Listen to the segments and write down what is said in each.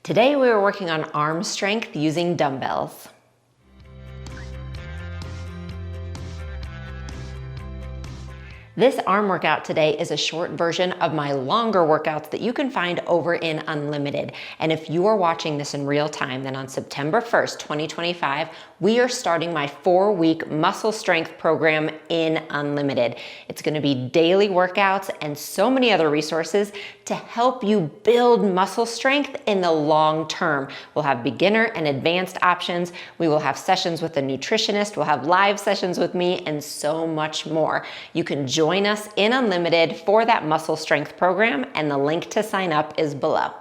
Today we are working on arm strength using dumbbells. This arm workout today is a short version of my longer workouts that you can find over in Unlimited. And if you are watching this in real time, then on September 1st, 2025, we are starting my 4-week muscle strength program in Unlimited. It's gonna be daily workouts and so many other resources to help you build muscle strength in the long term. We'll have beginner and advanced options. We will have sessions with a nutritionist. We'll have live sessions with me and so much more. You can join us in Unlimited for that muscle strength program, and the link to sign up is below.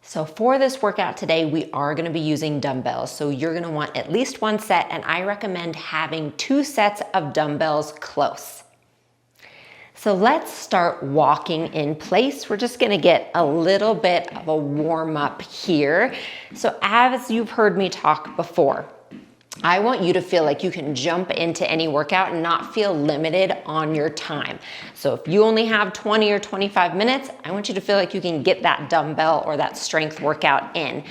So for this workout today, we are gonna be using dumbbells. So you're gonna want at least one set, and I recommend having 2 sets of dumbbells close. So let's start walking in place. We're just gonna get a little bit of a warm up here. So as you've heard me talk before, I want you to feel like you can jump into any workout and not feel limited on your time. So if you only have 20 or 25 minutes, I want you to feel like you can get that dumbbell or that strength workout in.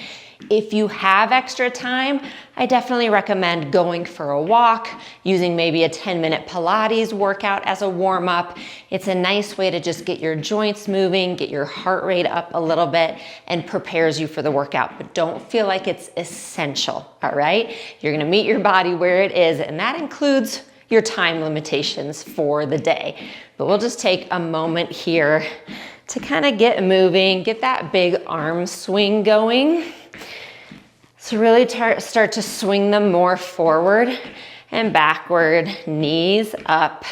If you have extra time, I definitely recommend going for a walk, using maybe a 10-minute Pilates workout as a warm-up. It's a nice way to just get your joints moving, get your heart rate up a little bit, and prepares you for the workout. But don't feel like it's essential, all right? You're gonna meet your body where it is, and that includes your time limitations for the day. But we'll just take a moment here to kind of get moving, get that big arm swing going. So really start to swing them more forward and backward, knees up.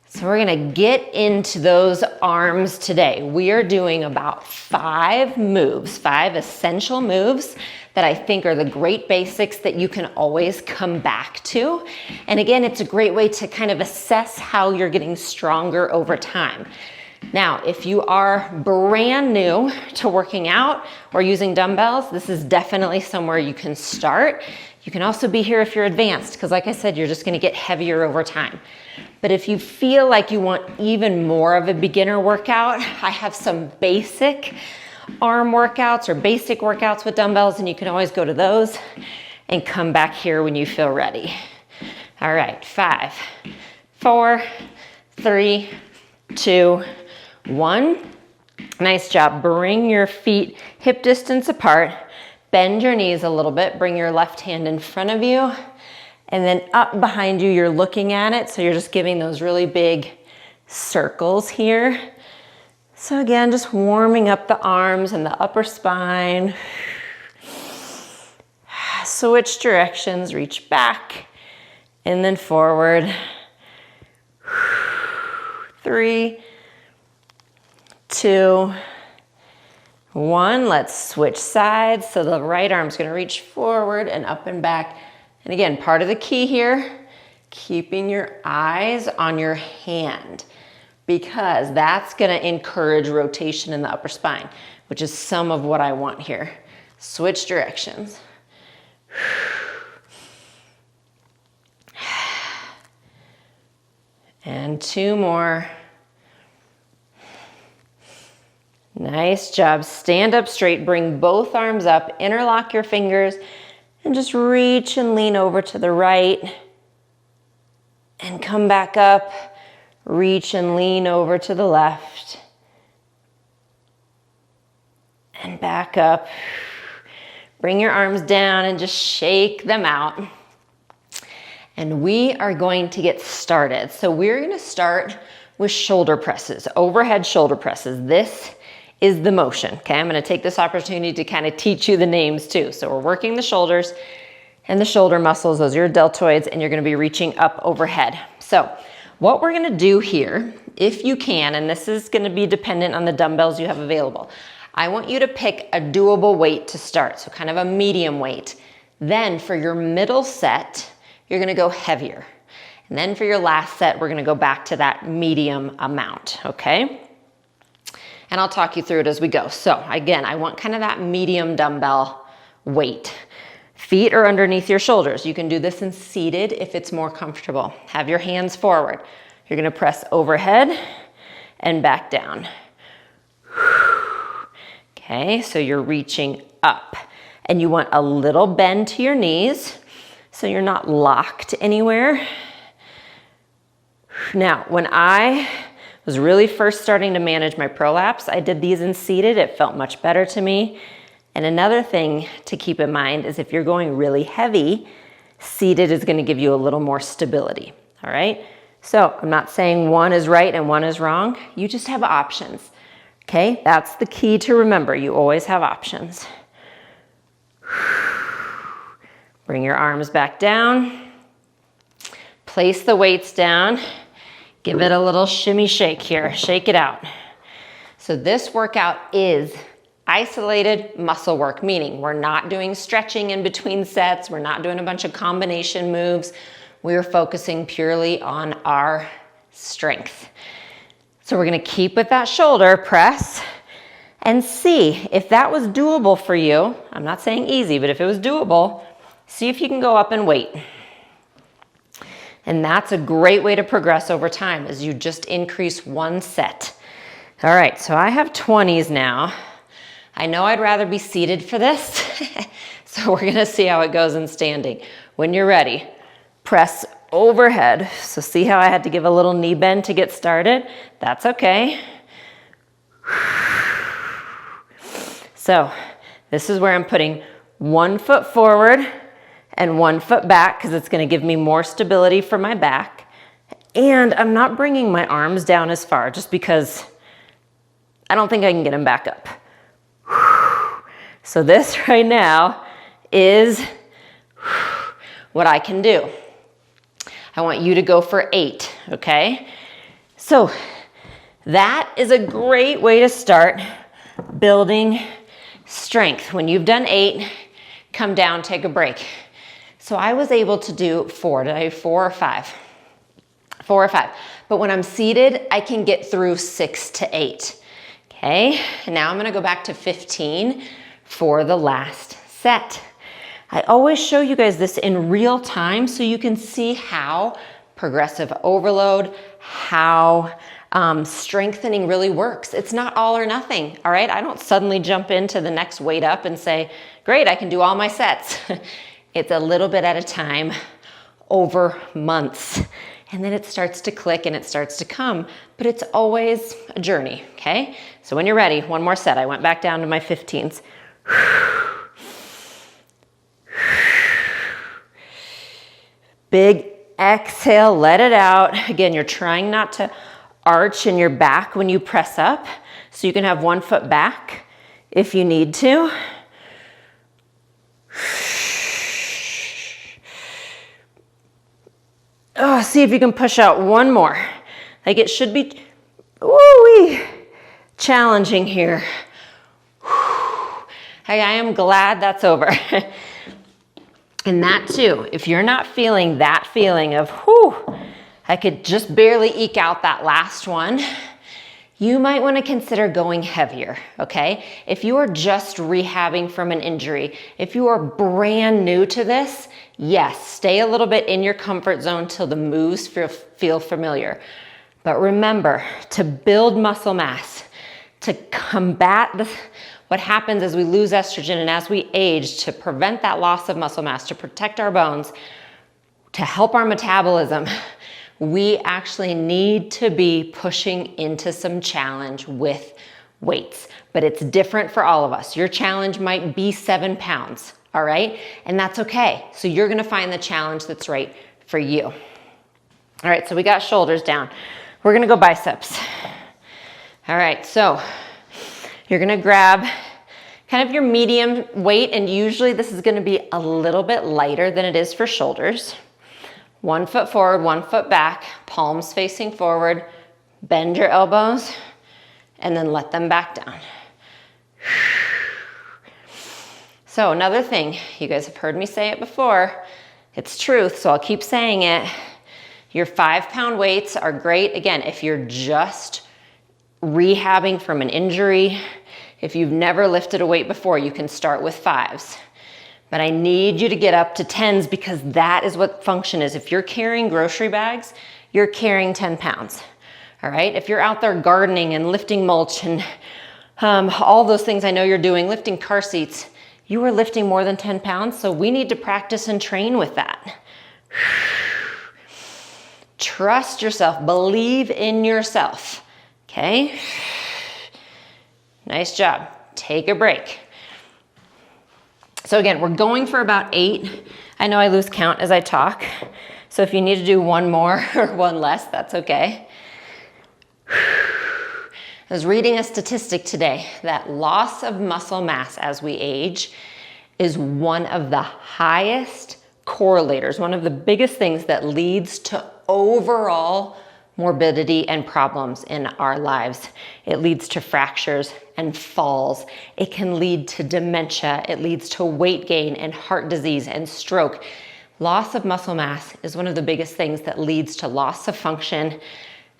So we're gonna get into those arms today. We are doing about 5 moves, 5 essential moves that I think are the great basics that you can always come back to. And again, it's a great way to kind of assess how you're getting stronger over time. Now, if you are brand new to working out or using dumbbells, this is definitely somewhere you can start. You can also be here if you're advanced, because like I said, you're just gonna get heavier over time. But if you feel like you want even more of a beginner workout, I have some basic arm workouts or basic workouts with dumbbells, and you can always go to those and come back here when you feel ready. All right, 5, 4, 3, 2, 1. Nice job. Bring your feet hip distance apart. Bend your knees a little bit. Bring your left hand in front of you. And then up behind you, you're looking at it. So you're just giving those really big circles here. So again, just warming up the arms and the upper spine. Switch directions. Reach back and then forward. 3, 2, 1. Let's switch sides. So the right arm's gonna reach forward and up and back. And again, part of the key here, keeping your eyes on your hand, because that's gonna encourage rotation in the upper spine, which is some of what I want here. Switch directions. And 2 more. Nice job. Stand up straight, bring both arms up, interlock your fingers, and just reach and lean over to the right. And come back up, reach and lean over to the left. And back up. Bring your arms down and just shake them out. And we are going to get started. So we're gonna start with shoulder presses, overhead shoulder presses. This is the motion, okay? I'm gonna take this opportunity to kind of teach you the names too. So we're working the shoulders and the shoulder muscles, those are your deltoids, and you're gonna be reaching up overhead. So what we're gonna do here, if you can, and this is gonna be dependent on the dumbbells you have available, I want you to pick a doable weight to start, so kind of a medium weight. Then for your middle set, you're gonna go heavier. And then for your last set, we're gonna go back to that medium amount, okay? And I'll talk you through it as we go. So again, I want kind of that medium dumbbell weight. Feet are underneath your shoulders. You can do this in seated if it's more comfortable. Have your hands forward. You're gonna press overhead and back down. Okay, so you're reaching up and you want a little bend to your knees so you're not locked anywhere. Now, when I was really first starting to manage my prolapse, I did these in seated. It felt much better to me. And another thing to keep in mind is if you're going really heavy, seated is going to give you a little more stability. All right? So I'm not saying one is right and one is wrong. You just have options. Okay? That's the key to remember. You always have options. Bring your arms back down. Place the weights down. Give it a little shimmy shake here. Shake it out. So this workout is isolated muscle work, meaning we're not doing stretching in between sets. We're not doing a bunch of combination moves. We're focusing purely on our strength. So we're gonna keep with that shoulder press and see if that was doable for you. I'm not saying easy, but if it was doable, see if you can go up in weight. And that's a great way to progress over time, is you just increase one set. All right, so I have 20s now. I know I'd rather be seated for this, so we're gonna see how it goes in standing. When you're ready, press overhead. So see how I had to give a little knee bend to get started? That's okay. So this is where I'm putting 1 foot forward and 1 foot back because it's going to give me more stability for my back. And I'm not bringing my arms down as far just because I don't think I can get them back up. So this right now is what I can do. I want you to go for 8, okay? So that is a great way to start building strength. When you've done 8, come down, take a break. So I was able to do 4. Did I do 4 or 5? 4 or 5. But when I'm seated, I can get through 6 to 8. Okay, and now I'm gonna go back to 15 for the last set. I always show you guys this in real time so you can see how progressive overload, how strengthening really works. It's not all or nothing, all right? I don't suddenly jump into the next weight up and say, great, I can do all my sets. It's a little bit at a time over months. And then it starts to click and it starts to come, but it's always a journey, okay? So when you're ready, one more set. I went back down to my 15s. Big exhale, let it out. Again, you're trying not to arch in your back when you press up, so you can have 1 foot back if you need to. Oh, see if you can push out one more. Like it should be woo-wee, challenging here. Hey, I am glad that's over. And that too, if you're not feeling that feeling of, whew, I could just barely eke out that last one, you might want to consider going heavier, okay? If you are just rehabbing from an injury, if you are brand new to this, yes, stay a little bit in your comfort zone till the moves feel familiar. But remember, to build muscle mass, to combat what happens as we lose estrogen and as we age, to prevent that loss of muscle mass, to protect our bones, to help our metabolism, we actually need to be pushing into some challenge with weights. But it's different for all of us. Your challenge might be 7 pounds, all right? And that's okay. So you're gonna find the challenge that's right for you. All right, so we got shoulders down. We're gonna go biceps. All right, so you're gonna grab kind of your medium weight, and usually this is gonna be a little bit lighter than it is for shoulders. 1 foot forward, 1 foot back, palms facing forward, bend your elbows, and then let them back down. So another thing, you guys have heard me say it before, it's truth, so I'll keep saying it. Your 5-pound weights are great, again, if you're just rehabbing from an injury. If you've never lifted a weight before, you can start with 5s. But I need you to get up to 10s because that is what function is. If you're carrying grocery bags, you're carrying 10 pounds, all right? If you're out there gardening and lifting mulch and all those things I know you're doing, lifting car seats, you are lifting more than 10 pounds, so we need to practice and train with that. Trust yourself, believe in yourself, okay? Nice job. Take a break. So again, we're going for about 8. I know I lose count as I talk, so if you need to do one more or one less, that's okay. I was reading a statistic today that loss of muscle mass as we age is one of the highest correlators, one of the biggest things that leads to overall morbidity and problems in our lives. It leads to fractures and falls. It can lead to dementia. It leads to weight gain and heart disease and stroke. Loss of muscle mass is one of the biggest things that leads to loss of function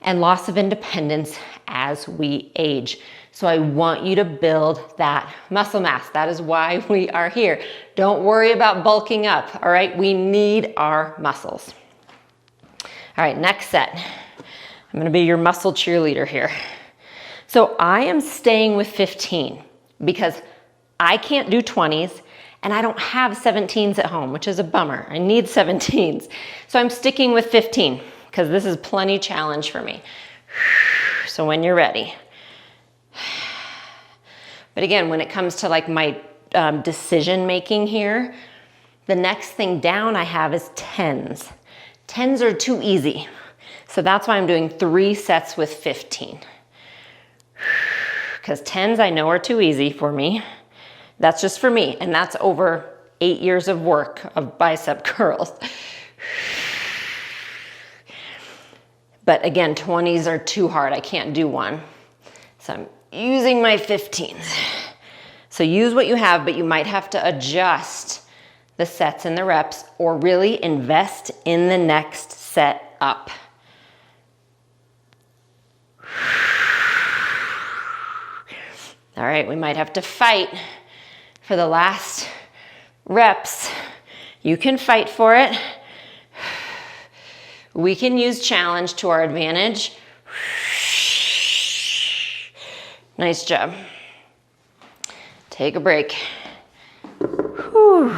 and loss of independence as we age. So I want you to build that muscle mass. That is why we are here. Don't worry about bulking up, all right? We need our muscles. All right, next set. I'm gonna be your muscle cheerleader here. So I am staying with 15 because I can't do 20s and I don't have 17s at home, which is a bummer. I need 17s. So I'm sticking with 15 because this is plenty challenge for me. So when you're ready. But again, when it comes to like my decision making here, the next thing down I have is 10s. 10s are too easy. So that's why I'm doing 3 sets with 15. Because 10s I know are too easy for me. That's just for me. And that's over 8 years of work of bicep curls. But again, 20s are too hard. I can't do one. So I'm using my 15s. So use what you have, but you might have to adjust the sets and the reps or really invest in the next set up. All right, we might have to fight for the last reps. You can fight for it. We can use challenge to our advantage. Nice job. Take a break. Whew.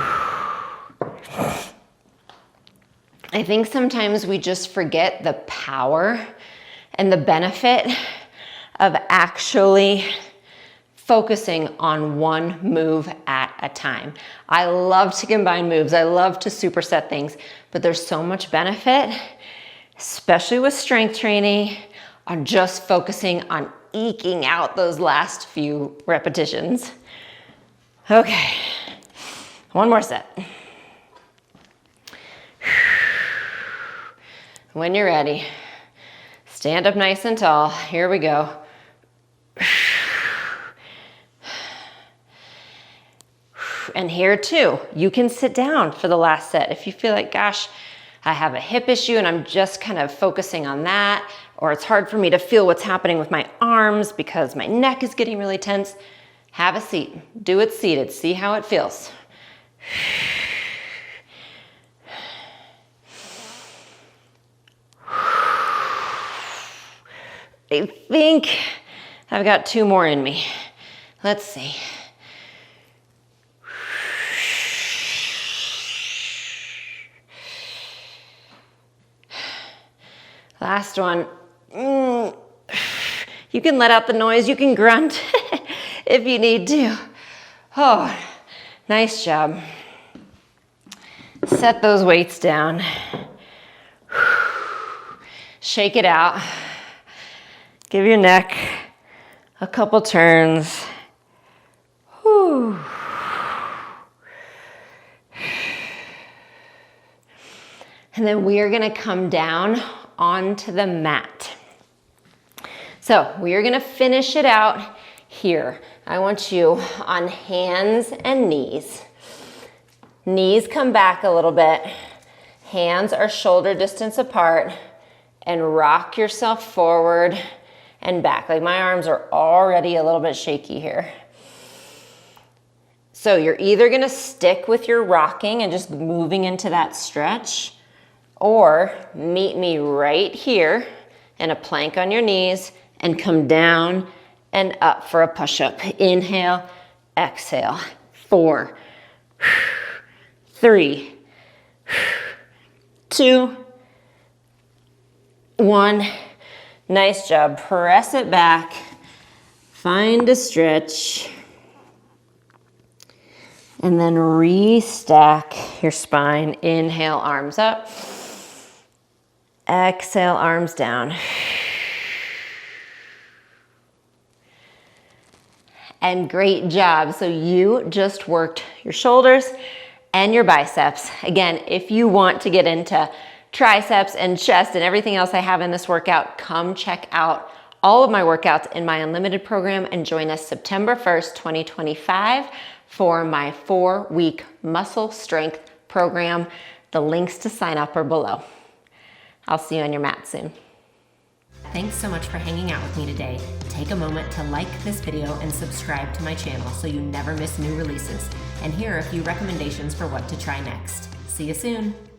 I think sometimes we just forget the power and the benefit of actually focusing on one move at a time. I love to combine moves. I love to superset things, but there's so much benefit, especially with strength training, on just focusing on eking out those last few repetitions. Okay, one more set. When you're ready, stand up nice and tall. Here we go. And here too, you can sit down for the last set. If you feel like, gosh, I have a hip issue and I'm just kind of focusing on that, or it's hard for me to feel what's happening with my arms because my neck is getting really tense, have a seat. Do it seated. See how it feels. I think I've got 2 more in me. Let's see. Last one. You can let out the noise. You can grunt if you need to. Oh, nice job. Set those weights down. Shake it out. Give your neck a couple turns. Whew. And then we are going to come down onto the mat. So we are going to finish it out here. I want you on hands and knees. Knees come back a little bit. Hands are shoulder distance apart, and rock yourself forward and back. Like my arms are already a little bit shaky here. So you're either going to stick with your rocking and just moving into that stretch, or meet me right here in a plank on your knees and come down and up for a push-up. Inhale, exhale. 4, 3, 2, 1. Nice job. Press it back. Find a stretch. And then restack your spine. Inhale, arms up. Exhale, arms down. And great job. So you just worked your shoulders and your biceps. Again, if you want to get into triceps and chest and everything else I have in this workout, come check out all of my workouts in my Unlimited program and join us September 1st, 2025 for my 4-week muscle strength program. The links to sign up are below. I'll see you on your mat soon. Thanks so much for hanging out with me today. Take a moment to like this video and subscribe to my channel so you never miss new releases. And here are a few recommendations for what to try next. See you soon.